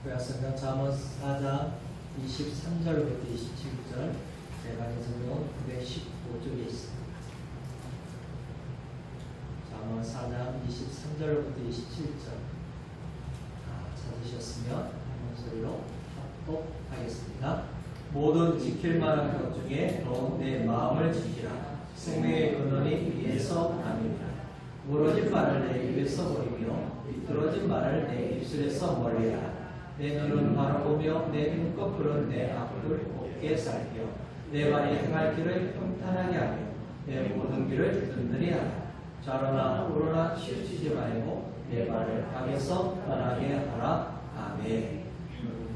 교회성경 잠언 4장 23절부터 27절 제가 적어놓은 915쪽에 있습니다. 잠언 4장 23절부터 27절 찾으셨으면 한 소리로 합독하겠습니다. 모든 지킬 만한 것 중에 더욱 내 마음을 지키라. 생명의 근원이 위에서 남이니라. 무너진 말을 내 입에서 버리며 비뚤어진 말을 내 입술에서 멀리하라. 내 눈은 바라보며 내 눈꺼풀은 내 앞을 곱게 살펴 내 발이 행할 길을 평탄하게 하며 내 모든 길을 든든히 하라. 좌로나 우로나 치우치지 말고 내 발을 악에서 떠나게 하라. 아멘.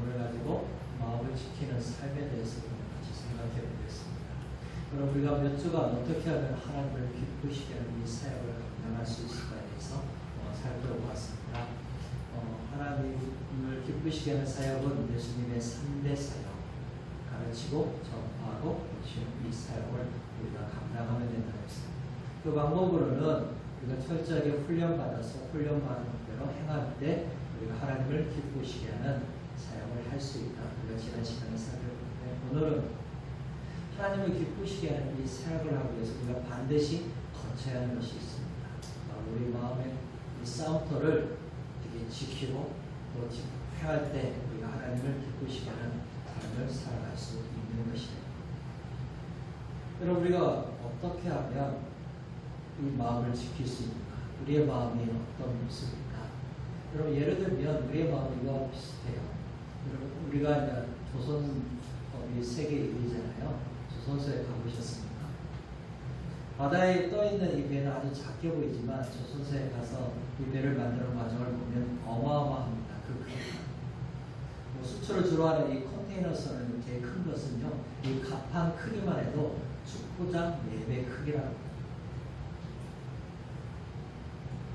오늘 가지고 마음을 지키는 삶에 대해서 같이 생각해 보겠습니다. 그럼 우리가 몇 주간 어떻게 하면 하나님을 기쁘시게 하는 이 사역을 감당할 수 있을까에 대해서 살펴보았습니다. 하나님을 기쁘시게 하는 사역은 예수님의 3대 사역, 가르치고 전파하고 고치는 이 사역을 우리가 감당하면 된다고 했습니다. 그 방법으로는 우리가 철저하게 훈련받아서 훈련받은 대로 행할 때 우리가 하나님을 기쁘시게 하는 사역을 할 수 있다. 우리가 지난 시간에 살펴봤는데 오늘은 하나님을 기쁘시게 하는 이 사역을 하기 위해서 우리가 반드시 거쳐야 하는 것이 있습니다. 우리 마음의 이 싸움터를 지키고 또 행할 때 우리가 하나님을 기쁘시게 하는 삶을 살아갈 수 있는 것이다. 여러분, 우리가 어떻게 하면 이 마음을 지킬 수 있는가? 우리의 마음이 어떤 모습일까? 여러분, 예를 들면 우리의 마음이 이와 비슷해요. 여러분, 우리가 이제 조선이 세계 1위잖아요. 조선소에 가보셨습니까? 바다에 떠있는 이 배는 아주 작게 보이지만 조선소에 가서 이 배를 만드는 과정을 보면 어마어마합니다. 그 크기가. 수출을 주로 하는 이 컨테이너선은 이렇게 큰 것은요, 이 갑판 크기만 해도 축구장 4배 크기라고.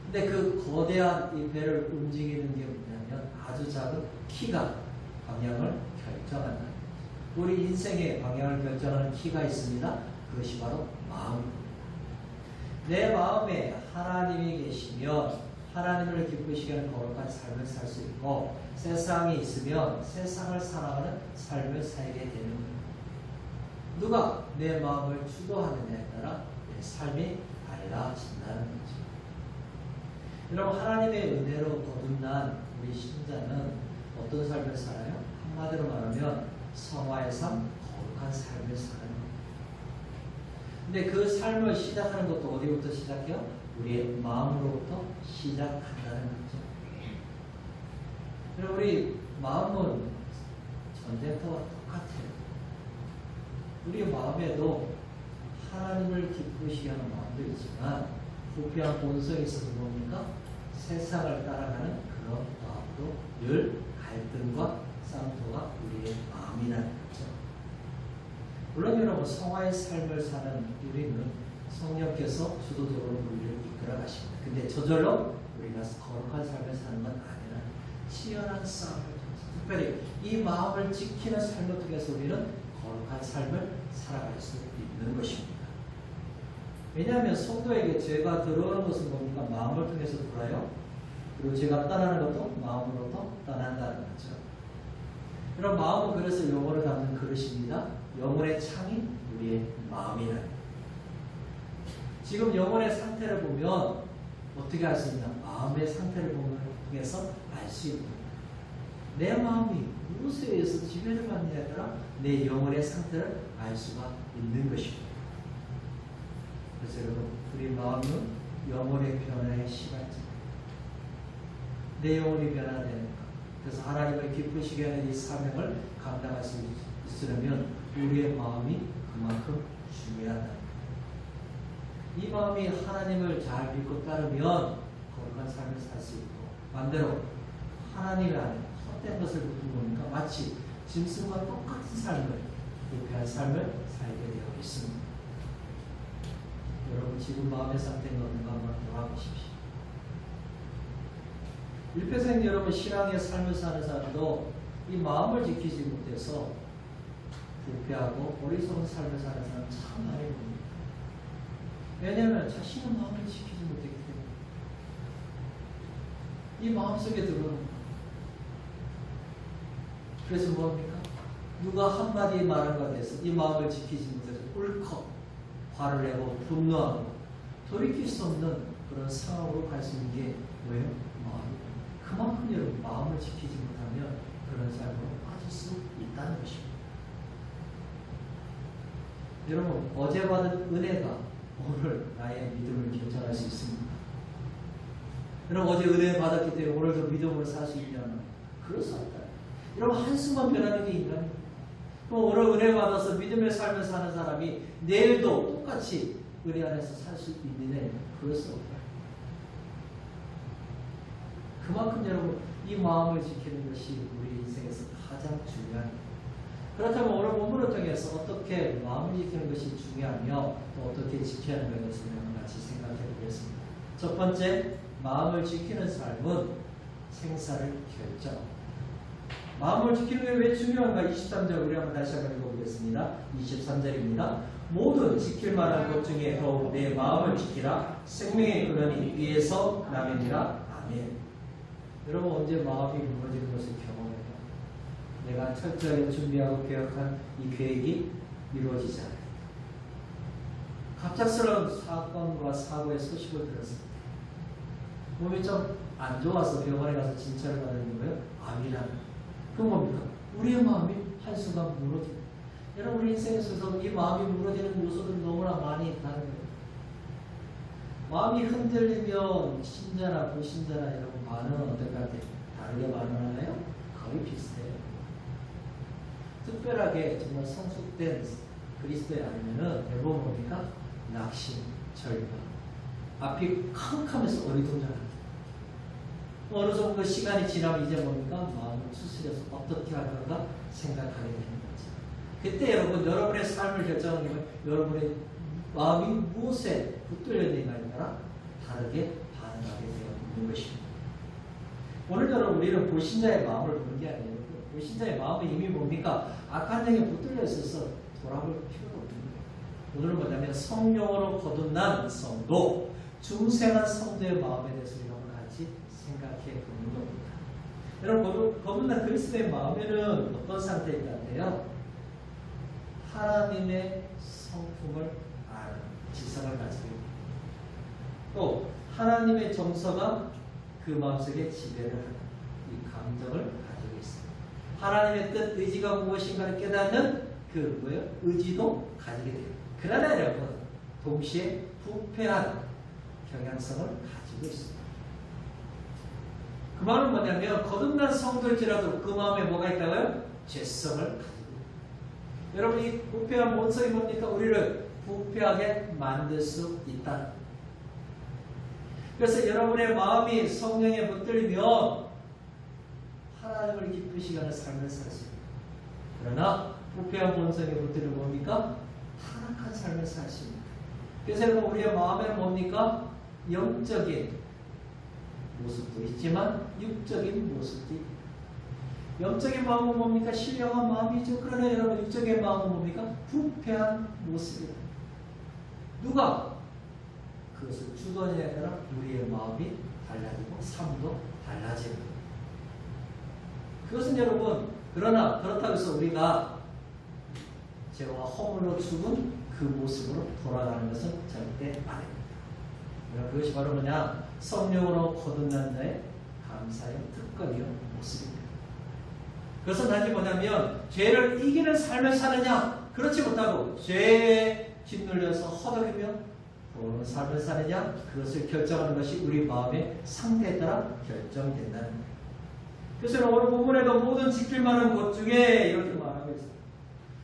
근데 그 거대한 이 배를 움직이는 게 뭐냐면 아주 작은 키가 방향을 결정한다. 우리 인생의 방향을 결정하는 키가 있습니다. 그것이 바로 마음입니다. 내 마음에 하나님이 계시면 하나님을 기쁘시게 하는 거룩한 삶을 살 수 있고, 세상이 있으면 세상을 사랑하는 삶을 살게 되는 거예요. 누가 내 마음을 주도하느냐에 따라 내 삶이 달라진다는 거죠. 여러분, 하나님의 은혜로 거듭난 우리 신자는 어떤 삶을 살아요? 한마디로 말하면 성화의 삶, 거룩한 삶을 사는 거예요. 근데 그 삶을 시작하는 것도 어디부터 시작해요? 우리의 마음으로부터 시작한다는 거죠. 그럼 우리 마음은 전쟁터와 똑같아요. 우리 마음에도 하나님을 기쁘시게 하는 마음도 있지만 부패한 본성이 있어서 뭡니까? 세상을 따라가는 그런 마음도 늘 갈등과 싸움터가 우리의 마음이라는 거죠. 물론 여러분, 성화의 삶을 사는 우리는 성령께서 주도적으로 우리를 이끌어 가십니다. 근데 저절로 우리가 거룩한 삶을 사는 건 아니라 치열한 싸움을 통해서, 특별히 이 마음을 지키는 삶을 통해서 우리는 거룩한 삶을 살아갈 수 있는 것입니다. 왜냐하면 성도에게 죄가 들어오는 것은 뭡니까? 마음을 통해서 들어요. 그리고 죄가 떠나는 것도 마음으로부터 떠난다는 거죠. 그럼 마음은 그래서 영혼을 담는 그릇입니다. 영혼의 창이 우리의 마음이라는 거예요. 지금 영혼의 상태를 보면 어떻게 알 수 있냐? 마음의 상태를 통해서 알 수 있는 거예요. 내 마음이 무엇에 의해서 지배를 받느냐에 따라 내 영혼의 상태를 알 수가 있는 것입니다. 그래서 여러분, 우리 마음은 영혼의 변화의 시발점이에요. 내 영혼이 변화되는 것. 그래서 하나님을 기쁘시게 하는 이 사명을 감당할 수 있으려면 우리의 마음이 그만큼 중요하다. 이 마음이 하나님을 잘 믿고 따르면 거룩한 삶을 살 수 있고, 반대로 하나님 안에 헛된 것을 붙은 거니까 마치 짐승과 똑같은 삶을, 부패한 삶을 살게 되어 있습니다. 여러분, 지금 마음의 상태가 어떤가 한번 돌아보십시오. 일평생 여러분, 신앙의 삶을 사는 사람도 이 마음을 지키지 못해서 부패하고 어리석은 삶을 사는 사람 참 많이 봅니다. 왜냐하면 자신의 마음을 지키지 못했기 때문에. 이 마음속에 들어오는 그래서 뭡니까? 누가 한마디 말한 것에 대해서 이 마음을 지키지 못해서 울컥 화를 내고 분노하고 돌이킬 수 없는 그런 상황으로 갈 수 있는 게 뭐예요? 마음이에요. 그만큼 여러분 마음을 지키지 못하면 그런 삶으로 빠질 수 있다는 것입니다. 여러분 어제 받은 은혜가 오늘 나의 믿음을 결정할 수 있습니다. 여러분 어제 은혜 받았기 때문에 오늘도 믿음으로 살 수 있냐면 그럴 수 없다. 여러분 한순간 변하는 게 인간입니다. 그럼 오늘 은혜 받아서 믿음의 삶을 사는 사람이 내일도 똑같이 은혜 안에서 살 수 있느냐? 그럴 수 없다. 그만큼 여러분 이 마음을 지키는 것이 우리 인생에서 가장 중요합니다. 그렇다면 오늘 본문을 통해서 어떻게 마음을 지키는 것이 중요하며 또 어떻게 지켜야 하는 것에 대해서 같이 생각해 보겠습니다. 첫 번째, 마음을 지키는 삶은 생사를 결정합니다. 마음을 지키는 게 왜 중요한가? 23절 우리 한번 다시 한번 읽어보겠습니다. 23절입니다. 모든 지킬 만한 것 중에 더욱 내 마음을 지키라. 생명의 근원이 위에서 남이니라. 아멘. 여러분 언제 마음이 무너지는 것을 경험해요? 내가 철저하게 준비하고 계획한 이 계획이 이루어지지 않아요. 갑작스러운 사건과 사고의 소식을 들었을 때 몸이 좀 안 좋아서 병원에 가서 진찰을 받는 거예요. 암이라는. 그건 뭡니까? 우리의 마음이 한순간 무너집니다. 여러분 우리 인생에 있어서 이 마음이 무너지는 요소들이 너무나 많이 있다는 거예요. 마음이 흔들리면 신자나 불신자나 여러분 반응은 어떨 것 같아요? 다르게 반응하나요? 거의 비슷해요. 특별하게 정말 성숙된 그리스도인 아니면은 대부분 뭡니까? 낙심, 절망. 앞이 캄캄해서 어리둥절합니다. 어느 정도 시간이 지나면 이제 뭡니까? 마음을 추스려서 어떻게 할 건가 생각하게 되는 거죠. 그때 여러분, 여러분의 삶을 결정하는 게 여러분의 마음이 무엇에 붙들려 있는가에 따라 다르게 반응하게 되어 있는 것입니다. 오늘 여러분 우리는 불신자의 마음을 보는 게 아니에요. 불신자의 마음은 이미 뭡니까? 악한 영에 붙들려 있어서 돌아볼 필요가 없는 거예요. 오늘은 뭐냐면 성령으로 거듭난 성도, 중생한 성도의 마음에 대해서 우리가 같이 생각해 보는 겁니다. 여러분 거듭난 그리스도의 마음에는 어떤 상태일 것 같아요? 하나님의 성품을 아는 지성을 가지고 있고 또 하나님의 정서가 그 마음속에 지배를 하는 이 감정을 가지고 있습니다. 하나님의 뜻, 의지가 무엇인가를 깨닫는 그 뭐예요? 의지도 가지게 돼요. 그러나 여러분 동시에 부패한 경향성을 가지고 있습니다. 그 말은 뭐냐면 거듭난 성도일지라도 그 마음에 뭐가 있다고요? 죄성을 가지고 있습니다. 여러분 이 부패한 본성이 뭡니까? 우리를 부패하게 만들 수 있다. 그래서 여러분의 마음이 성령에 붙들리면 하나님을 기쁘시게 하는 삶을 살 수 있습니다. 그러나 부패한 본성에 붙들리면 뭡니까? 타락한 삶을 살 수 있습니다. 그래서 여러분 우리의 마음에는 뭡니까? 영적인 모습도 있지만 육적인 모습도 있습니다. 영적인 마음은 뭡니까? 신령한 마음이죠. 그러나 여러분 육적인 마음은 뭡니까? 부패한 모습이다. 누가 그것을 주도하냐에 따라 우리의 마음이 달라지고 삶도 달라집니다. 그것은 여러분 그러나 그렇다고 해서 우리가 죄와 허물로 죽은 그 모습으로 돌아가는 것은 절대 아닙니다. 그것이 바로 뭐냐? 성령으로 거듭난 자의 감사의 특권이요 모습입니다. 그것은 단지 뭐냐면 죄를 이기는 삶을 사느냐 그렇지 못하고 죄에 짓눌려서 허덕이며 그런 삶을 사느냐 그것을 결정하는 것이 우리 마음의 상태에 따라 결정된다는 거예요. 그래서 오늘 본문에도 모든 지킬 만한 것 중에 이렇게 말하고 있어요.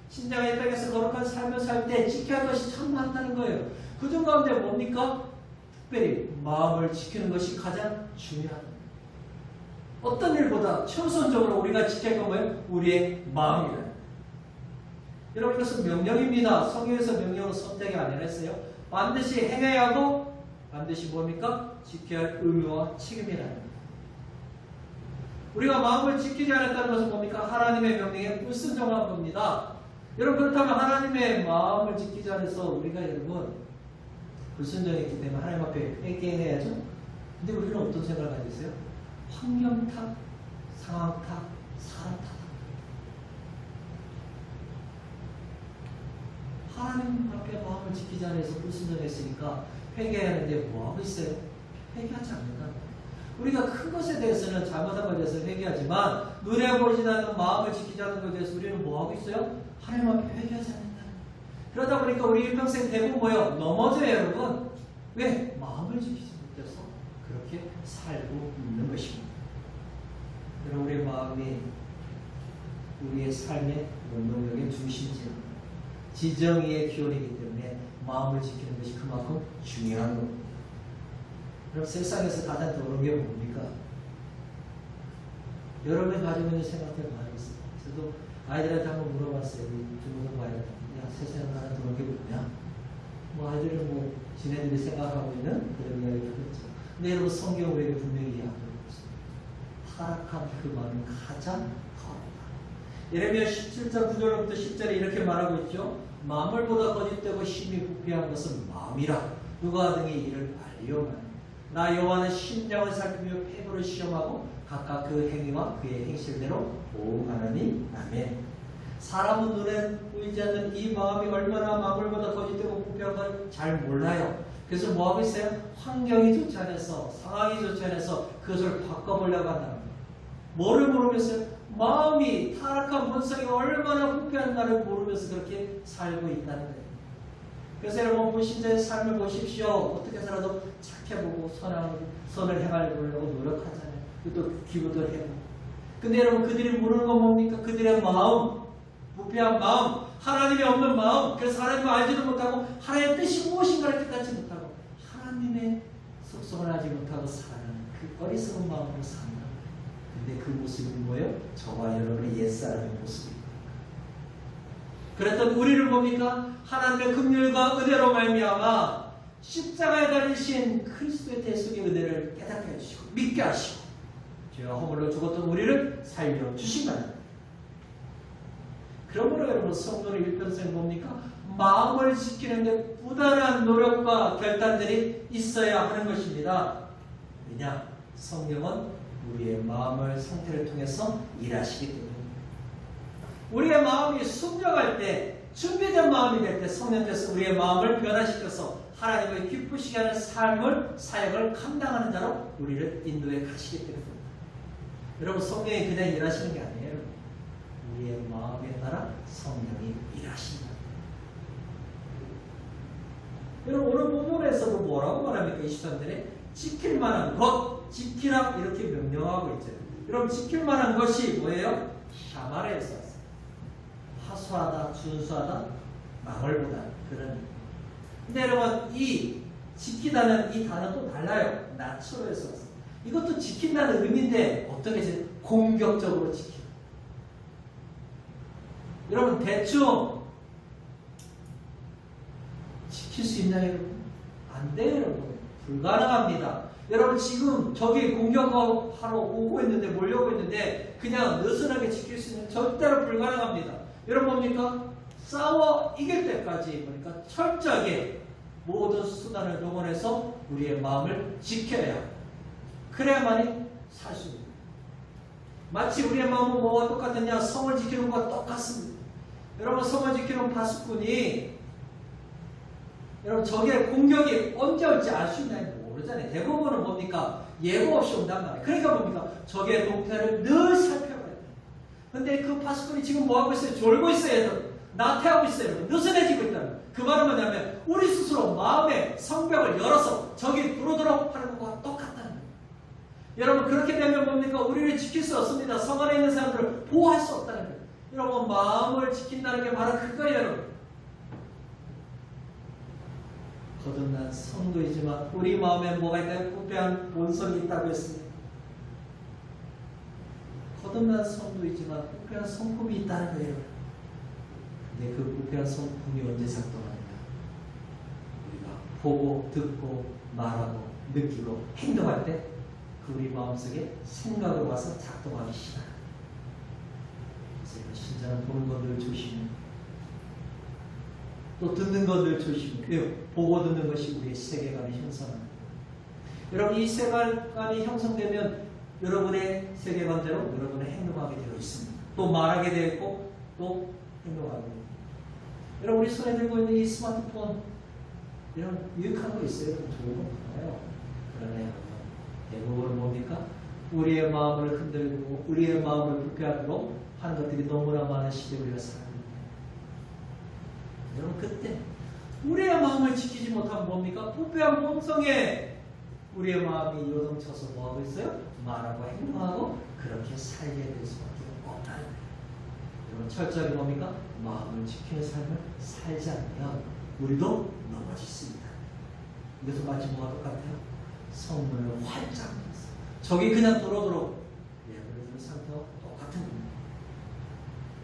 신자가 이 땅에서 거룩한 삶을 살 때 지켜야 할 것이 참 많다는 거예요. 그중 가운데 뭡니까? 특별히 마음을 지키는 것이 가장 중요합니다. 어떤 일보다 최우선적으로 우리가 지켜야 할 건 뭐예요? 우리의 마음이다. 여러분 이것은 명령입니다. 성경에서 명령으로 선택이 아니라 했어요. 반드시 행해야 하고 반드시 뭡니까? 지켜야 할 의무와 책임이라는 겁니다. 우리가 마음을 지키지 않았다는 것은 뭡니까? 하나님의 명령에 불순종한 겁니다. 여러분 그렇다면 하나님의 마음을 지키지 않아서 우리가 여러분 불순종했기 때문에 하나님 앞에 회개해야죠. 근데 우리는 어떤 생각을 가지고 있어요? 환경 탓, 상황 탓, 사람 탓. 하나님 앞에 마음을 지키지 않아서 불순종했으니까 회개하는데 뭐하고 있어요? 회개하지 않는다. 우리가 큰 것에 대해서는 잘못한 것에 대해서 회개하지만 눈에 보이지 않는 마음을 지키지 않는 것에 대해서 우리는 뭐하고 있어요? 하나님 앞에 회개하지 않는다. 그러다 보니까 우리 일평생 대부분 뭐예요? 넘어져요, 여러분. 왜? 마음을 지키지 못해서 그렇게 살고 있는 것입니다. 여러분, 우리의 마음이 우리의 삶의 원동력의 중심지입니다. 지정의의 기원이기 때문에 마음을 지키는 것이 그만큼 중요한 겁니다. 그럼 세상에서 가장 더러운 게 뭡니까? 여러분이 가지고 있는 생각들 많이 있어요. 저도 아이들한테 한번 물어봤어요. 우리 중고등부 아이들한테. 야, 세상에 가장 더러운 게 뭐냐? 뭐 아이들은 뭐 지네들이 생각하고 있는 그런 이야기를 하겠죠. 근데 여러분, 성경 우리에게 분명히 이야기하고 있습니다. 타락한 그 마음이 가장 더럽다. 예레미야 17장 9절부터 10절에 이렇게 말하고 있죠. 만물보다 거짓되고 심히 부패한 것은 마음이라. 누가 등의 이를 알리오마니. 나 여호와는 심장을 살피며 폐부를 시험하고 각각 그 행위와 그의 행실대로 보응하느니. 아멘. 사람은 눈에 보이지 않는 이 마음이 얼마나 만물보다 거짓되고 부패한 걸 잘 몰라요. 그래서 뭐하고 있어요? 환경이 좋지 않아서, 상황이 좋지 않아서 그것을 바꿔보려고 한다는 거예요. 뭐를 모르겠어요? 마음이, 타락한 본성이 얼마나 부패한가를 모르면서 그렇게 살고 있다는 거예요. 그래서 여러분, 불신자의 삶을 보십시오. 어떻게 살아도 착해보고 선을 행하려고 노력하잖아요. 또 기도도 해요. 근데 여러분, 그들이 모르는 건 뭡니까? 그들의 마음, 부패한 마음, 하나님이 없는 마음. 그래서 하나님을 알지도 못하고 하나님의 뜻이 무엇인가를 깨닫지 못하고 하나님의 속성을 알지 못하고 살아가는 그 어리석은 마음으로 산다. 근데 그 모습이 뭐예요? 저와 여러분의 옛사람의 모습입니다. 그랬던 우리를 봅니까? 하나님의 긍휼과 은혜로 말미암아 십자가에 달리신 그리스도의 대속의 은혜를 깨닫게 해주시고 믿게 하시고 죄와 허물로 죽었던 우리를 살려주신 거예요. 그러므로 여러분, 성도는 일평생 뭡니까? 마음을 지키는데 부단한 노력과 결단들이 있어야 하는 것입니다. 왜냐? 성령은 우리의 마음을 상태를 통해서 일하시기 때문입니다. 우리의 마음이 순정할 때, 준비된 마음이 될 때 성령께서 우리의 마음을 변화시켜서 하나님의 기쁘시게 하는 삶을, 사역을 감당하는 자로 우리를 인도해 가시기 때문입니다. 여러분, 성령이 그냥 일하시는 게 아니에요. 우리의 마음에 따라 성령이 일하신다. 여러분, 오늘 본문에서도 뭐라고 말합니까? 23절에 지킬 만한 것, 지키라 이렇게 명령하고 있죠. 여러분, 지킬 만한 것이 뭐예요? 샤마레에서 왔어요. 하수하다, 준수하다, 망월보다 그런. 근데 여러분, 이 지키다는 이 단어도 달라요. 나초로에서 왔어요. 이것도 지킨다는 의미인데 어떻게 공격적으로 지키라. 여러분, 대충 지킬 수 있나요, 여러분? 안 돼요, 여러분. 불가능합니다. 여러분, 지금 적이 공격하러 오고 있는데, 몰려오고 있는데 그냥 느슨하게 지킬 수 있는, 절대로 불가능합니다. 여러분, 뭡니까? 싸워 이길 때까지 보니까 철저하게 모든 수단을 동원해서 우리의 마음을 지켜야, 그래야만이 살 수 있습니다. 마치 우리의 마음은 뭐와 똑같느냐? 성을 지키는 것과 똑같습니다. 여러분, 성을 지키는 파수꾼이 여러분, 적의 공격이 언제 올지 알 수 있나요? 모르잖아요. 대부분은 뭡니까? 예고 없이 온단 말이에요. 그러니까 뭡니까? 적의 동태를 늘 살펴봐야 돼요. 근데 그 파수꾼이 지금 뭐하고 있어요? 졸고 있어요. 나태하고 있어요. 느슨해지고 있다는 거예요. 그 말은 뭐냐면 우리 스스로 마음의 성벽을 열어서 적이 들어오도록 하는 것과 똑같다는 거예요. 여러분, 그렇게 되면 뭡니까? 우리를 지킬 수 없습니다. 성 안에 있는 사람들을 보호할 수 없다는 거예요. 여러분, 마음을 지킨다는 게 바로 그거예요, 여러분. 거듭난 성도이지만 우리 마음에 뭐가 있나요? 부패한 본성이 있다고 했습니다. 거듭난 성도이지만 부패한 성품이 있다는 거예요. 근데 그 부패한 성품이 언제 작동하느냐? 우리가 보고, 듣고, 말하고, 느끼고, 행동할 때 그 우리 마음속에 생각으로 와서 작동하기 시작합니다. 그래서 신자는 보는 것들을 조심해요. 또 듣는 것을 조심해요. 보고 듣는 것이 우리의 세계관을 형성합니다. 여러분, 이 세계관이 형성되면 여러분의 세계관대로 여러분의 행동하게 되어 있습니다. 또 말하게 되어 있고 또 행동하게 되어 있습니다. 여러분 우리 손에 들고 있는 이 스마트폰 이런 유익한 거 있어요. 좋은 거 많아요. 그러나 대부분은 뭡니까? 우리의 마음을 흔들고 우리의 마음을 불쾌하도록 하는 것들이 너무나 많은 시대에 우리가 살고 있다. 여러분 그때 우리의 마음을 지키지 못하면 뭡니까? 부패한 본성에 우리의 마음이 요동쳐서 뭐하고 있어요? 말하고 행동하고 그렇게 살게 될 수밖에 없다는 거예요. 여러분 철저하게 뭡니까? 마음을 지키는 삶을 살지 않으면 우리도 넘어질 수 있다. 이것도 마치 뭐가 똑같아요? 성문을 활짝 열어서 저기 그냥 도로도로 예배를 상태와 똑같은 겁니다.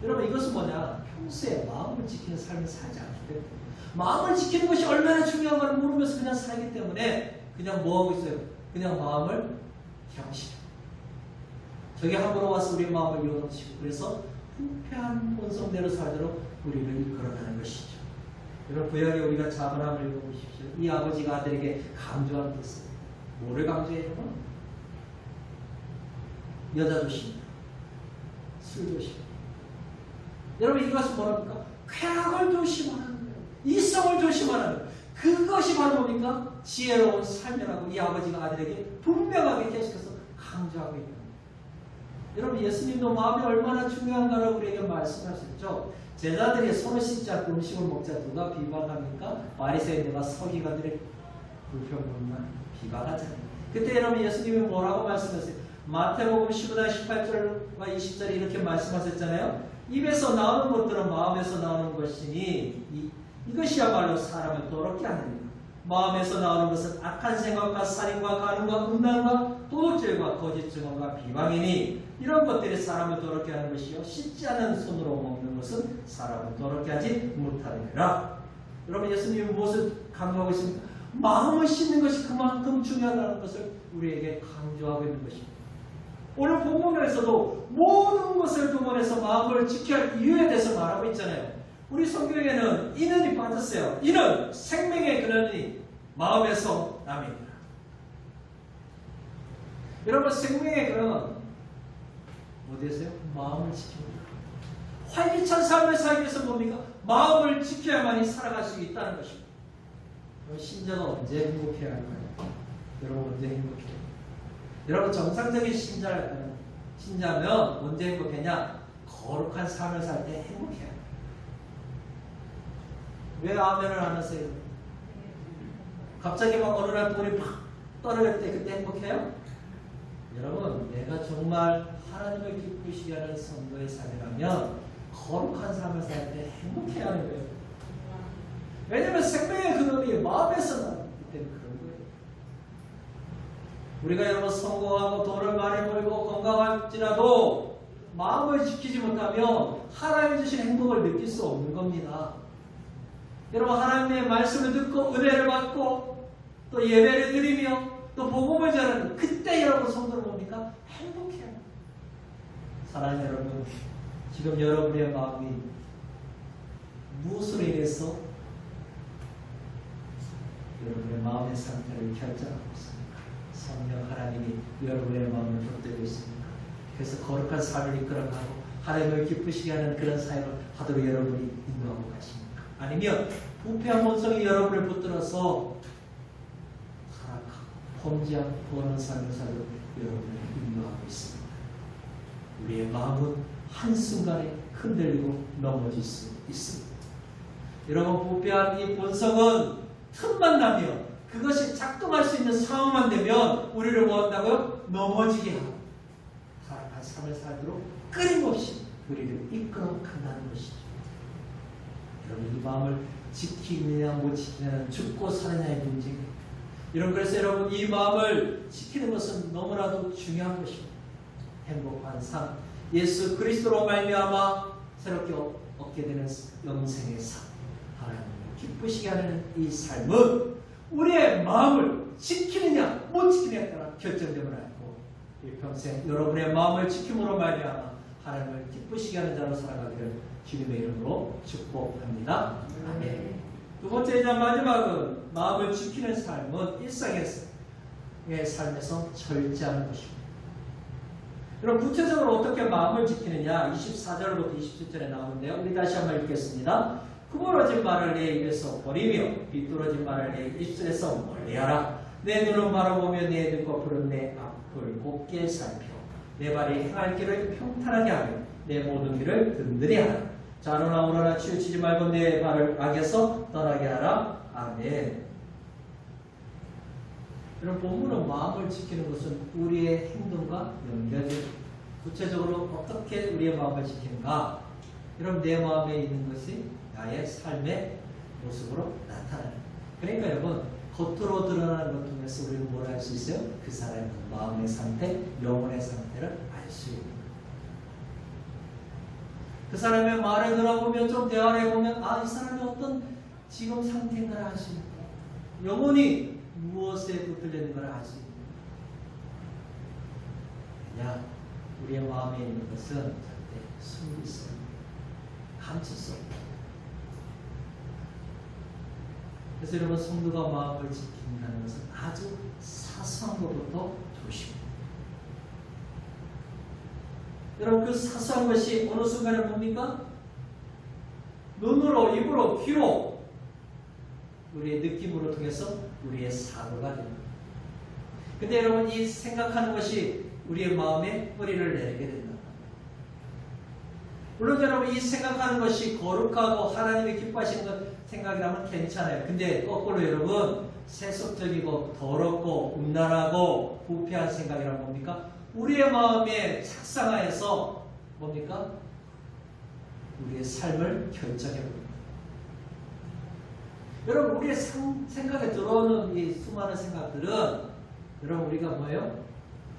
여러분 이것은 뭐냐? 평소에 마음을 지키는 삶을 살지 않기 때문에 마음을 지키는 것이 얼마나 중요한가를 모르면서 그냥 살기 때문에 그냥 뭐하고 있어요? 그냥 마음을 경시해요. 저기 함부로 와서 우리 마음을 요동치고 그래서 부패한 본성대로 살도록 우리를 이끌어가는 것이죠. 여러분 구약에 우리가 자문함을 읽어보십시오. 이 아버지가 아들에게 강조한 뜻은 뭐를 강조해요? 여자 조심, 술 조심. 여러분 이것은 뭐랍니까? 쾌락을 조심하는 거예요. 이성을 조심하는 거예요. 그것이 바로 뭡니까? 지혜로운 삶이라고 이 아버지가 아들에게 분명하게 계속해서 강조하고 있는 거예요. 여러분 예수님도 마음이 얼마나 중요한가를 우리에게 말씀하셨죠. 제자들이 손을 씻지 않고 음식을 먹자 누가 비방합니까? 바리새인들과 서기관들의 불평불만 비방하잖아요. 그때 여러분 예수님이 뭐라고 말씀하세요? 마태복음 15장 18절과 20절에 이렇게 말씀하셨잖아요. 입에서 나오는 것들은 마음에서 나오는 것이니 이것이야말로 사람을 더럽게 하느니라. 마음에서 나오는 것은 악한 생각과 살인과 간음과 음란과 도둑질과 거짓 증언과 비방이니 이런 것들이 사람을 더럽게 하는 것이요 씻지 않은 손으로 먹는 것은 사람을 더럽게 하지 못하느니라. 여러분 예수님이 무엇을 강조하고 있습니까? 마음을 씻는 것이 그만큼 중요하다는 것을 우리에게 강조하고 있는 것입니다. 오늘 본문에서도 모든 것을 동원해서 마음을 지켜야 할 이유에 대해서 말하고 있잖아요. 우리 성경에는 이는이 빠졌어요. 이는 생명의 근원이 마음에서 남이니라. 여러분 생명의 근원 어디에서요? 마음을 지킵니다. 활기찬 삶을 살기 위해서 뭡니까? 마음을 지켜야만이 살아갈 수 있다는 것입니다. 신자가 언제 행복해야 할까요? 여러분 언제 행복해요? 여러분 정상적인 신자면 언제 행복했냐? 거룩한 삶을 살 때 행복해야 해요. 왜 아멘을 안 하세요? 갑자기 막 어느 날 돈이 팍 떨어질 때 그때 행복해요? 여러분 내가 정말 하나님을 기쁘시게 하는 성도의 삶이라면 거룩한 삶을 살 때 행복해야 하는 거예요. 왜냐하면 생명의 근원이 마음에서 나기 때문에 그런 거예요. 우리가 여러분 성공하고 돈을 많이 벌고 건강할지라도 마음을 지키지 못하면 하나님이 주신 행복을 느낄 수 없는 겁니다. 여러분 하나님의 말씀을 듣고 은혜를 받고 또 예배를 드리며 또 복음을 전하는 그때 여러분 성도는 뭡니까? 행복해요. 사랑하는 여러분 지금 여러분의 마음이 무엇으로 인해서 여러분의 마음의 상태를 결정하고 있습니까? 성령 하나님이 여러분의 마음을 붙들고 있습니까? 그래서 거룩한 삶을 이끌어가고 하나님을 기쁘시게 하는 그런 사역을 하도록 여러분이 인도하고 가십니까? 아니면 부패한 본성이 여러분을 붙들어서 타락하고 범죄하고 부하는 삶을 살도록 여러분을 인도하고 있습니다. 우리의 마음은 한순간에 흔들리고 넘어질 수 있습니다. 여러분 부패한 이 본성은 틈만 나면 그것이 작동할 수 있는 상황만 되면 우리를 뭐한다고요? 넘어지게 하고 타락한 삶을 살도록 끊임없이 우리를 이끌어 간다는 것이죠. 여러분 이 마음을 지키느냐 못 지키느냐는 죽고 사느냐의 문제입니다. 여러분 그래서 여러분 이 마음을 지키는 것은 너무나도 중요한 것입니다. 행복한 삶, 예수 그리스도로 말미암아 새롭게 얻게 되는 영생의 삶, 하나님을 기쁘시게 하는 이 삶은 우리의 마음을 지키느냐 못 지키느냐에 따라 결정됨을 알고 일평생 여러분의 마음을 지킴으로 말미암아 하나님을 기쁘시게 하는 자로 살아가기를 주님의 이름으로 축복합니다. 아멘. 두 번째이자 마지막은 마음을 지키는 삶은 일상의 삶에서 절제하는 것입니다. 여러분 구체적으로 어떻게 마음을 지키느냐 24절부터 27절에 나오는데요. 우리 다시 한번 읽겠습니다. 구부러진 말을 내 입에서 버리며 비뚤어진 말을 내 입술에서 멀리하라. 내 눈은 바라보며 내 눈꺼풀은 내 앞을 곱게 살펴 내 발이 행할 길을 평탄하게 하며 내 모든 길을 든든히 하라. 좌로나 우로나 치우치지 말고 내 발을 악에서 떠나게 하라. 아멘. 이런 본문은 마음을 지키는 것은 우리의 행동과 연결돼요. 구체적으로 어떻게 우리의 마음을 지키는가? 여러분, 내 마음에 있는 것이 나의 삶의 모습으로 나타나요. 그러니까 여러분, 겉으로 드러나는 것 통해서 우리는 뭘 알 수 있어요? 그 사람의 마음의 상태, 영혼의 상태를 알 수 있는 거예요. 그 사람의 말을 들어보면, 좀 대화를 해보면, 아, 이 사람이 어떤 지금 상태인가를 알 수 있는 거예요. 영혼이 무엇에 붙들려 있는 걸 알 수 있는 거예요. 왜냐? 우리의 마음에 있는 것은 절대 숨길 수 없는, 감출 수 없는. 그래서 여러분, 성도가 마음을 지킨다는 것은 아주 사소한 것부터 조심해요. 여러분, 그 사소한 것이 어느 순간에 뭡니까? 눈으로, 입으로, 귀로, 우리의 느낌으로 통해서 우리의 사고가 됩니다. 근데 여러분, 이 생각하는 것이 우리의 마음에 뿌리를 내리게 된다. 물론 여러분, 이 생각하는 것이 거룩하고 하나님이 기뻐하시는 것 생각이라면 괜찮아요. 근데 거꾸로 여러분, 세속적이고 더럽고 음란하고 부패한 생각이란 뭡니까? 우리의 마음에 착상하여서 뭡니까? 우리의 삶을 결정해버립니다. 여러분, 우리의 생각에 들어오는 이 수많은 생각들은 여러분, 우리가 뭐예요?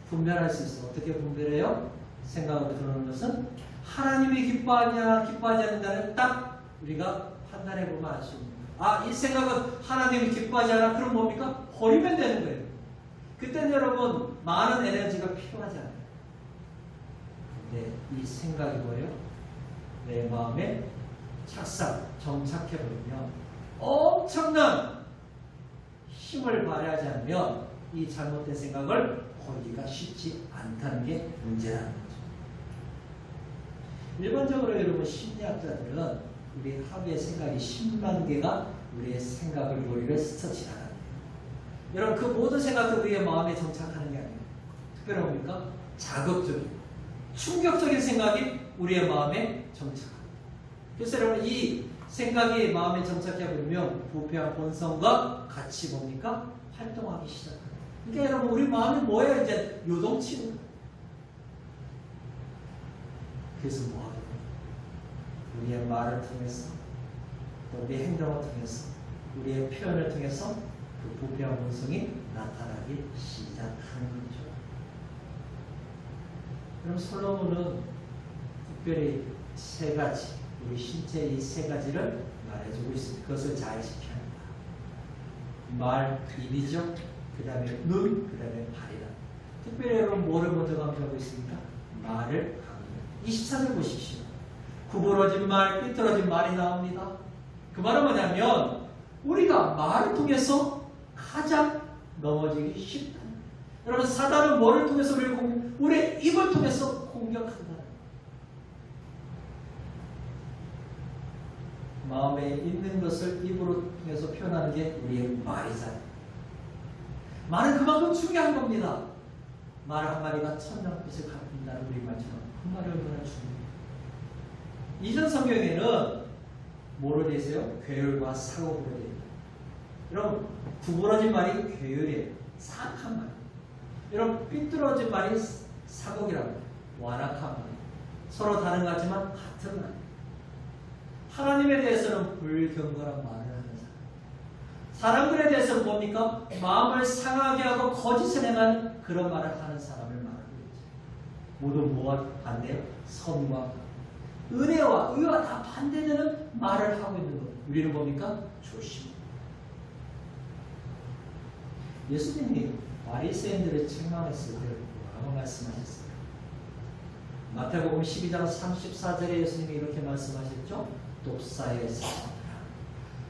분별할 수 있어요. 어떻게 분별해요? 생각으로 들어오는 것은 하나님이 기뻐하냐 기뻐하지 않는다는 딱 우리가 판단해보면 알 수 있는 거예요. 아, 이 생각은 하나님이 기뻐하지 않아? 그럼 뭡니까? 버리면 되는 거예요. 그때는 여러분, 많은 에너지가 필요하지 않아요. 근데 이 생각이 뭐예요? 내 마음에 착상, 정착해버리면 엄청난 힘을 발휘하지 않으면 이 잘못된 생각을 버리기가 쉽지 않다는 게 문제라는 거죠. 일반적으로 여러분, 심리학자들은 우리 하루의 생각이 10만 개가 우리의 생각을 머리를 스쳐 지나가는 거예요. 여러분, 그 모든 생각도 우리의 마음에 정착하는 게 아니에요. 특별히 뭡니까? 자극적이고 충격적인 생각이 우리의 마음에 정착합니다. 그래서 여러분, 이 생각이 마음에 정착해버리면 부패한 본성과 같이 뭡니까? 활동하기 시작합니다. 그러니까 여러분, 우리 마음이 뭐예요? 이제 요동치는 거예요. 그래서 뭐 하죠? 우리의 말을 통해서, 또 우리의 행동을 통해서, 우리의 표현을 통해서 그 부패한 본성이 나타나기 시작하는 거죠. 그럼 솔로몬은 특별히 세 가지, 우리 신체의 이 세 가지를 말해주고 있습니다. 그것을 잘 지켜야 합니다. 말, 입이죠. 그 다음에 눈, 그 다음에 발이다. 특별히 여러분, 뭐를 먼저 강조하고 있습니까? 말을 강조합니다. 24절 보십시오. 구부러진 말, 삐뚤어진 말이 나옵니다. 그 말은 뭐냐면 우리가 말을 통해서 가장 넘어지기 쉽다. 여러분, 사단은 뭐를 통해서 우리의 입을 통해서 공격한다. 마음에 있는 것을 입으로 통해서 표현하는 게 우리의 말이잖아요. 말은 그만큼 중요한 겁니다. 말 한마디가 천냥빛을 갚는다는 우리말처럼 그 말이 얼마나 중요해요. 이전 성경에는 뭐로 되어 있어요? 괴율과 사고로 되어 있다. 여러분, 구부러진 말이 괴율이에요. 사악한 말. 여러분, 삐뚤어진 말이 사곡이라고 해요. 완악한 말. 서로 다른 것 같지만 같은 말. 하나님에 대해서는 불경건한 말을 하는 사람. 사람들에 대해서는 뭡니까? 마음을 상하게 하고 거짓을 행하는 그런 말을 하는 사람을 말하고 있죠. 모두 뭐와 반대요? 선과 은혜와 의와 다 반대되는 말을 하고 있는 것. 우리는 뭡니까? 조심. 예수님이 바리새인들을 책망했을 때 뭐라고 말씀하셨어요? 마태복음 12장 34절에 예수님이 이렇게 말씀하셨죠? 독사의 사람들아,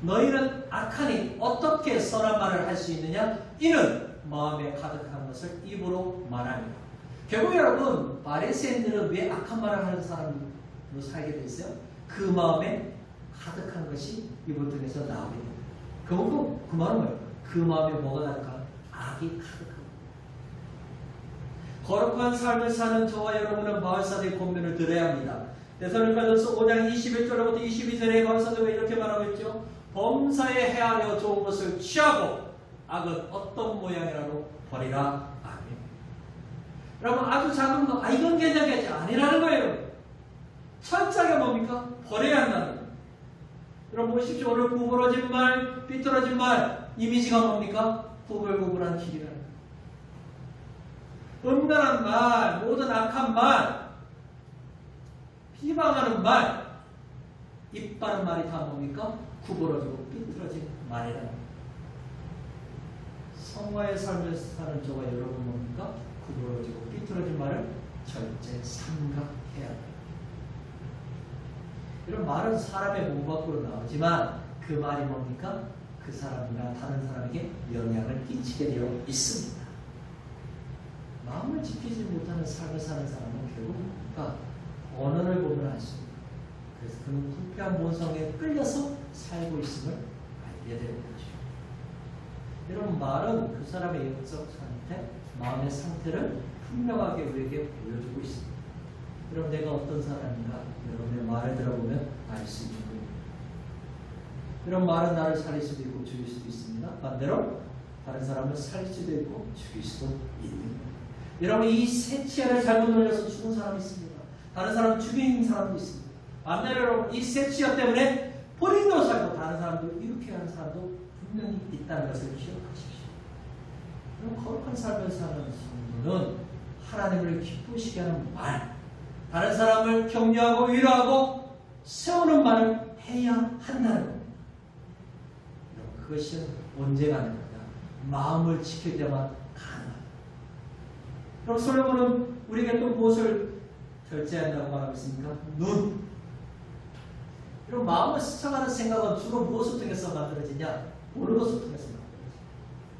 너희는 악하니 어떻게 선한 말을 할 수 있느냐? 이는 마음에 가득한 것을 입으로 말하니라. 결국 여러분, 바리새인들은 왜 악한 말을 하는 사람으로 살게 됐어요? 그 마음에 가득한 것이 입을 통해서 나오게 됩니다. 그 말은 뭐예요? 그 마음에 뭐가 가득한? 악이 가득한 거룩한 삶을 사는 저와 여러분은 바울사도의 권면을 들어야 합니다. 데살로니가전서 5장 21절부터 22절에 바울사도가 이렇게 말하고 있죠. 범사에 헤아려 좋은 것을 취하고 악은 어떤 모양이라도 버리라. 아멘. 여러분 아주 작은 거 이건 괜찮겠지 아니라는 거예요. 철저하게 뭡니까? 버려야 한다는 거예요. 여러분 보십시오. 오늘 구부러진 말, 삐뚤어진 말 이미지가 뭡니까? 구불구불한 길이라는 거예요. 음란한 말, 모든 악한 말, 비방하는 말, 입 바른 말이 다 뭡니까? 구부러지고 삐뚤어진 말이라는 거예요. 성화의 삶을 사는 저와 여러분 뭡니까? 구부러지고 삐뚤어진 말을 절제 삼각해야 합니다. 이런 말은 사람의 몸 밖으로 나오지만 그 말이 뭡니까? 그 사람이나 다른 사람에게 영향을 끼치게 되어 있습니다. 마음을 지키지 못하는 삶을 사는 사람은 결국 언어를 보면 알 수 있습니다. 그래서 그는 부패한 본성에 끌려서 살고 있음을 알게 되는 거죠. 이런 말은 그 사람의 영적 상태, 마음의 상태를 분명하게 우리에게 보여주고 있습니다. 여러분 내가 어떤 사람인가 여러분의 말을 들어보면 알 수 있는 겁니다. 이런 말은 나를 살릴 수도 있고 죽일 수도 있습니다. 반대로 다른 사람을 살릴 수도 있고 죽일 수도 있는 겁니다. 여러분 이 세 치아를 잘못 놀려서 죽은 사람이 있습니다. 다른 사람 죽인 사람도 있습니다. 반대로 여러분 이 세 치아 때문에 본인도 살고 다른 사람도 이렇게 하는 사람도 분명히 있다는 것을 기억하십시오. 그럼 거룩한 삶을 사는 성도는 하나님을 기쁘시게 하는 말, 다른 사람을 격려하고 위로하고 세우는 말을 해야 한다는 겁니다. 그것이 언제 가능하냐? 마음을 지킬 때만 가능합니다. 그럼 솔로몬은 우리에게 또 무엇을 절제한다고 말하고 있습니까? 눈. 그럼 마음을 스쳐가는 생각은 주로 무엇을 통해서 만들어지냐? 보는 것을 통해서 만들어지죠.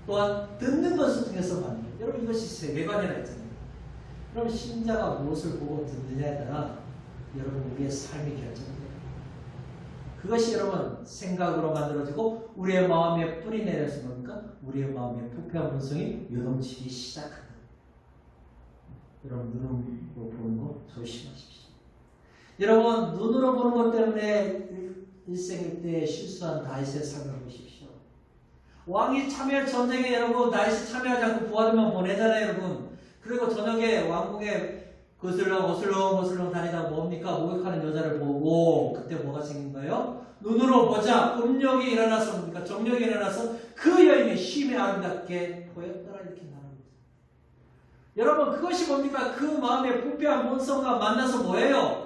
또한 듣는 것을 통해서 만들어요. 여러분 이것이 세계관이라 했잖아요. 그럼 신자가 무엇을 보고 듣느냐에 따라 여러분 우리의 삶이 결정돼요. 그것이 여러분 생각으로 만들어지고 우리의 마음에 뿌리 내려서 뭡니까? 우리의 마음에 부패한 본성이 요동치기 시작합니다. 여러분 눈으로 보는 거 조심하십시오. 여러분 눈으로 보는 것 때문에 일생일 때 실수한 다윗의 삶을 보십시오. 왕이 참여할 전쟁에 여러분 다윗이 참여하지 않고 부하들만 보내잖아요 여러분. 그리고 저녁에 왕궁에 거슬렁 다니다가 뭡니까? 목욕하는 여자를 보고 그때 뭐가 생긴 거예요? 눈으로 보자 음력이 일어나서 뭡니까? 정력이 일어나서 그 여인의 힘이 아름답게 보였더라 이렇게 말합니다. 여러분 그것이 뭡니까? 그 마음에 부패한 본성과 만나서 뭐예요?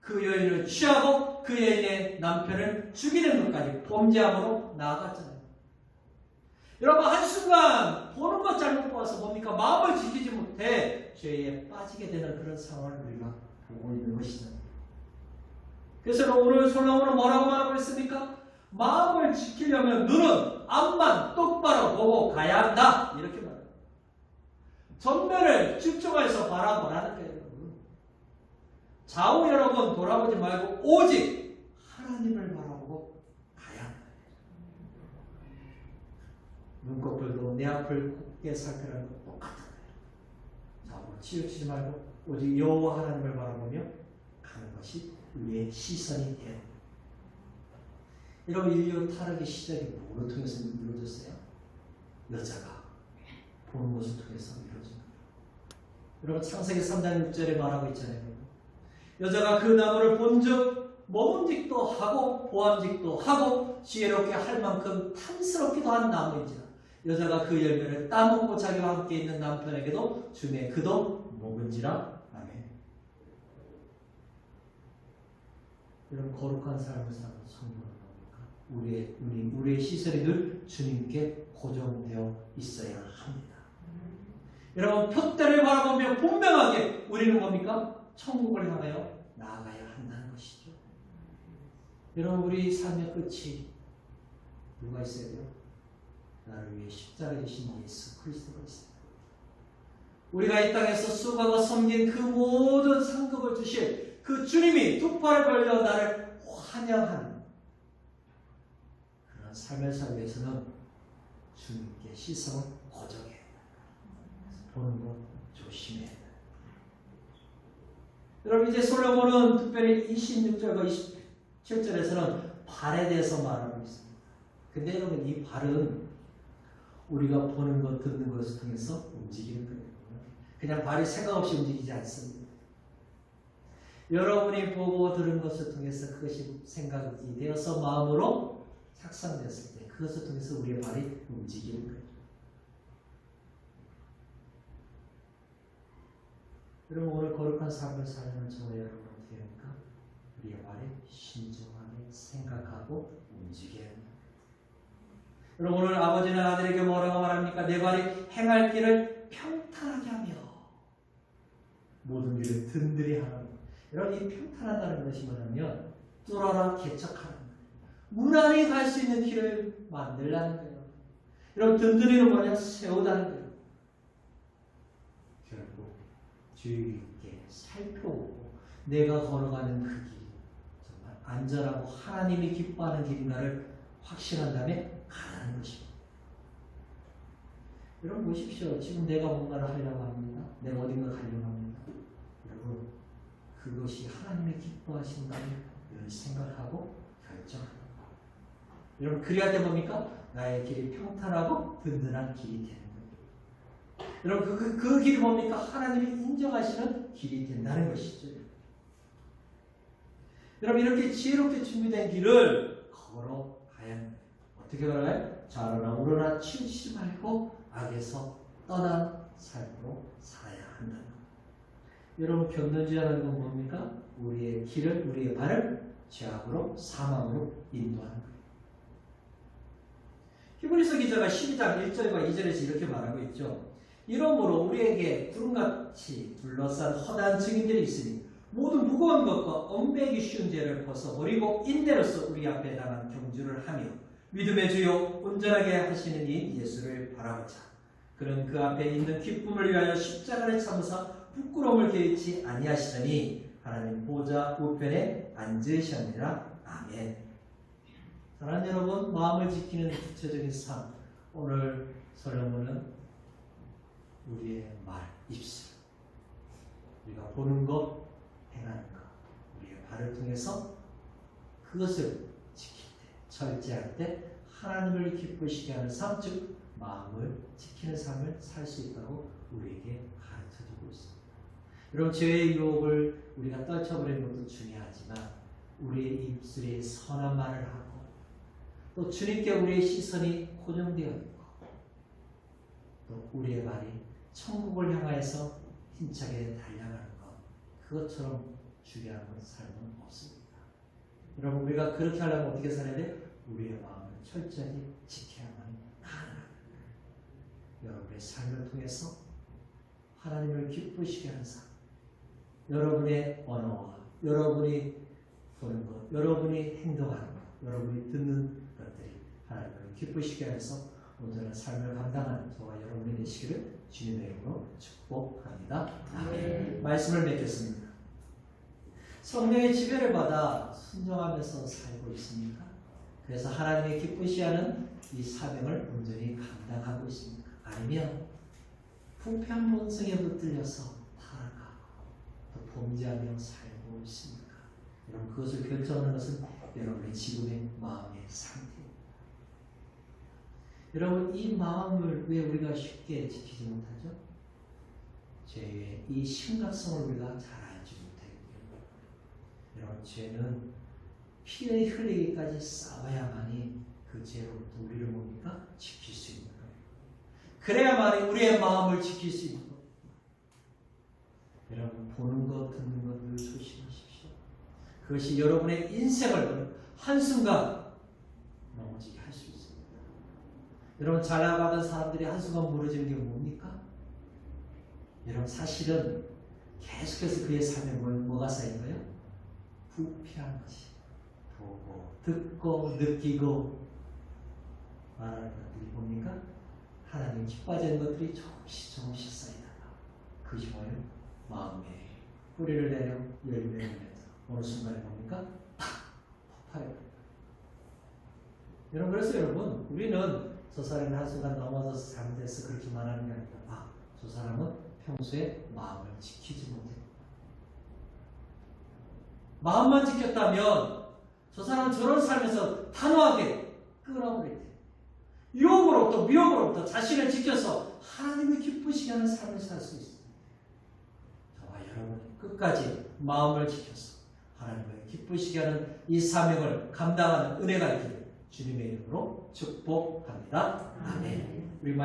그 여인을 취하고 그 여인의 남편을 죽이는 것까지 범죄함으로 나아갔잖아요. 여러분 한순간 보는 것 잘못 보아서 뭡니까? 마음을 지키지 못해 죄에 빠지게 되는 그런 상황을 우리가 보고 있는 것이죠. 그래서 오늘 솔로몬은 뭐라고 말하고 있습니까? 마음을 지키려면 눈은 앞만 똑바로 보고 가야 한다 이렇게 말합니다. 전면을 집중해서 바라보라는 거예요. 여러분. 좌우 여러분 돌아보지 말고 오직 하나님을 바라보고 가야 한다. 눈꺼풀도 내 앞을 곱게 살펴라는 것 똑같은 거예요. 좌우로 치우치지 말고 오직 여호와 하나님을 바라보며 가는 것이 우리의 시선이 돼요. 이런 인류 타락의 시작이 뭐로 통해서 이루어졌어요? 여자가 보는 것을 통해서 이루어집니다. 여러분 창세기 3장 6절에 말하고 있잖아요. 여자가 그 나무를 본즉 먹음직도 하고 보암직도 하고 지혜롭게 할 만큼 탐스럽기도 한 나무인지라 여자가 그 열매를 따먹고 자기와 함께 있는 남편에게도 주매 그도 먹은지라. 아멘. 여러분 거룩한 삶을 사는 성도는 뭡니까? 우리의 시선이 늘 주님께 고정되어 있어야 합니다. 여러분 표대를 바라보며 분명하게 우리는 뭡니까? 천국을 향하여 나아가야 한다는 것이죠. 여러분 우리 삶의 끝이 누가 있어야 돼요? 나를 위해 십자가에 지신 예수 그리스도가 있습니다. 우리가 이 땅에서 수고하고 섬긴 그 모든 상급을 주실 그 주님이 두 팔을 벌려 나를 환영하는 삶을 살기 위해서는 주님께 시선을 고정해야 돼. 보는 것 조심해야 돼. 여러분 이제 솔로몬은 특별히 26절과 27절에서는 발에 대해서 말하고 있습니다. 근데 여러분 이 발은 우리가 보는 것, 듣는 것을 통해서 움직이는 거예요. 그냥 발이 생각 없이 움직이지 않습니다. 여러분이 보고 들은 것을 통해서 그것이 생각이 되어서 마음으로 착상되었을 때 그것을 통해서 우리의 발이 움직이는 거예요. 여러분 오늘 거룩한 삶을 살면 저와 여러분 어떻게 합니까? 우리의 발이 신중하게 생각하고 움직여야 합니다. 여러분 오늘 아버지는 아들에게 뭐라고 말합니까? 내 발이 행할 길을 평탄하게 하며 모든 길을 든든히 하라. 여러분 이 평탄하다는 것이 뭐냐면 뚫어라 개척하는 거예요. 무난히 갈 수 있는 길을 만들라는 거예요. 여러분 든든히는 뭐냐? 세우다는 거예요. 결국 주의 깊게 살펴보고 내가 걸어가는 그 길이 정말 안전하고 하나님이 기뻐하는 길인가를 확신한 다음에 가는 것입니다. 여러분 보십시오. 지금 내가 뭔가를 하려고 합니다. 내가 어딘가 가려고 합니다. 여러분 그것이 하나님이 기뻐하신다는 늘 생각하고 결정합니다. 여러분 그래야 돼 뭡니까? 나의 길이 평탄하고 든든한 길이 되는 겁니다. 여러분 그 길이 뭡니까? 하나님이 인정하시는 길이 된다는 것이죠. 여러분 이렇게 지혜롭게 준비된 길을 걸어가야 합니다. 어떻게 걸어가요? 좌로나 우로나 치우치지 말고 악에서 떠난 삶으로 살아야 한다는 겁니다. 여러분 견론지하는 건 뭡니까? 우리의 길을, 우리의 발을 죄악으로 사망으로 인도하는 거예요. 히브리서 기자가 12장 1절과 2절에서 이렇게 말하고 있죠. 이러므로 우리에게 구름같이 둘러싼 허다한 증인들이 있으니 모든 무거운 것과 엄매기 쉬운 죄를 벗어버리고 인내로서 우리 앞에 당한 경주를 하며 믿음의 주요 온전하게 하시는 이 예수를 바라보자. 그는 그 앞에 있는 기쁨을 위하여 십자가를 참으사 부끄러움을 개의치 아니하시더니 하나님 보좌 우편에 앉으셨느니라. 아멘. 사랑하는 여러분, 마음을 지키는 구체적인 삶. 오늘 솔로몬은 우리의 말, 입술, 우리가 보는 것, 행하는 것, 우리의 발을 통해서 그것을 지킬 때, 절제할 때 하나님을 기쁘시게 하는 삶, 즉 마음을 지키는 삶을 살 수 있다고 우리에게 가르쳐주고 있습니다. 여러분 죄의 유혹을 우리가 떨쳐버리는 것도 중요하지만 우리의 입술에 선한 말을 하고 또 주님께 우리의 시선이 고정되어 있고 또 우리의 말이 천국을 향하여서 힘차게 달려가는 것 그것처럼 중요한 삶은 없습니다. 여러분 우리가 그렇게 하려면 어떻게 살아야 돼? 우리의 마음을 철저히 지켜야만 가능합니다. 여러분의 삶을 통해서 하나님을 기쁘시게 하는 삶 여러분의 언어와 여러분이 보는 것 여러분이 행동하는 것 여러분이 듣는 것들이 하나님을 기쁘시게 해서 온전한 삶을 감당하는 저와 여러분이 되시기를 주님의 이름으로 축복합니다. 아멘. 말씀을 맺겠습니다. 성령의 지배를 받아 순종하면서 살고 있습니까? 그래서 하나님의 기쁘시하는 이 사명을 온전히 감당하고 있습니까? 아니면 부패한 본성에 붙들려서 타락하고 또 범죄하며 살고 있습니까? 여러분 그것을 결정하는 것은 여러분의 지금의 마음의 상태입니다. 여러분 이 마음을 왜 우리가 쉽게 지키지 못하죠? 죄의 이 심각성을 우리가 잘 알지 못하기 때문입니다. 여러분 죄는 피를 흘리기까지 싸워야만이 그 죄로부터 우리를 뭡니까? 지킬 수 있는 거예요. 그래야만이 우리의 마음을 지킬 수 있는 겁니다. 여러분 보는 것 듣는 것 늘 조심하십시오. 그것이 여러분의 인생을 한순간 넘어지게 할 수 있습니다. 여러분 잘 나가던 사람들이 한순간 무너지는 게 뭡니까? 여러분 사실은 계속해서 그의 삶에 뭐가 쌓인 거예요? 부패한 것이 보고 듣고 느끼고 말하는 것들이 뭡니까? 하나님 기뻐하지 않는 것들이 조금씩 쌓이다가 그것이 뭐예요? 마음에 뿌리를 내려 열매를 맺어 어느 순간에 뭡니까? 팍! 폭발해요. 여러분, 그래서 여러분, 우리는 저 사람이 한순간 넘어져서 잘못해서 그렇게 말하는 게 아니라, 아, 저 사람은 평소에 마음을 지키지 못해. 마음만 지켰다면 저 사람은 저런 삶에서 단호하게 끊어버릴 때, 유혹으로부터 미혹으로부터 자신을 지켜서 하나님을 기쁘시게 하는 삶을 살 수 있습니다. 저와 여러분이 끝까지 마음을 지켜서 하나님을 기쁘시게 하는 이 사명을 감당하는 은혜가 있기를 주님의 이름으로 축복합니다. 아멘. 우리 말씀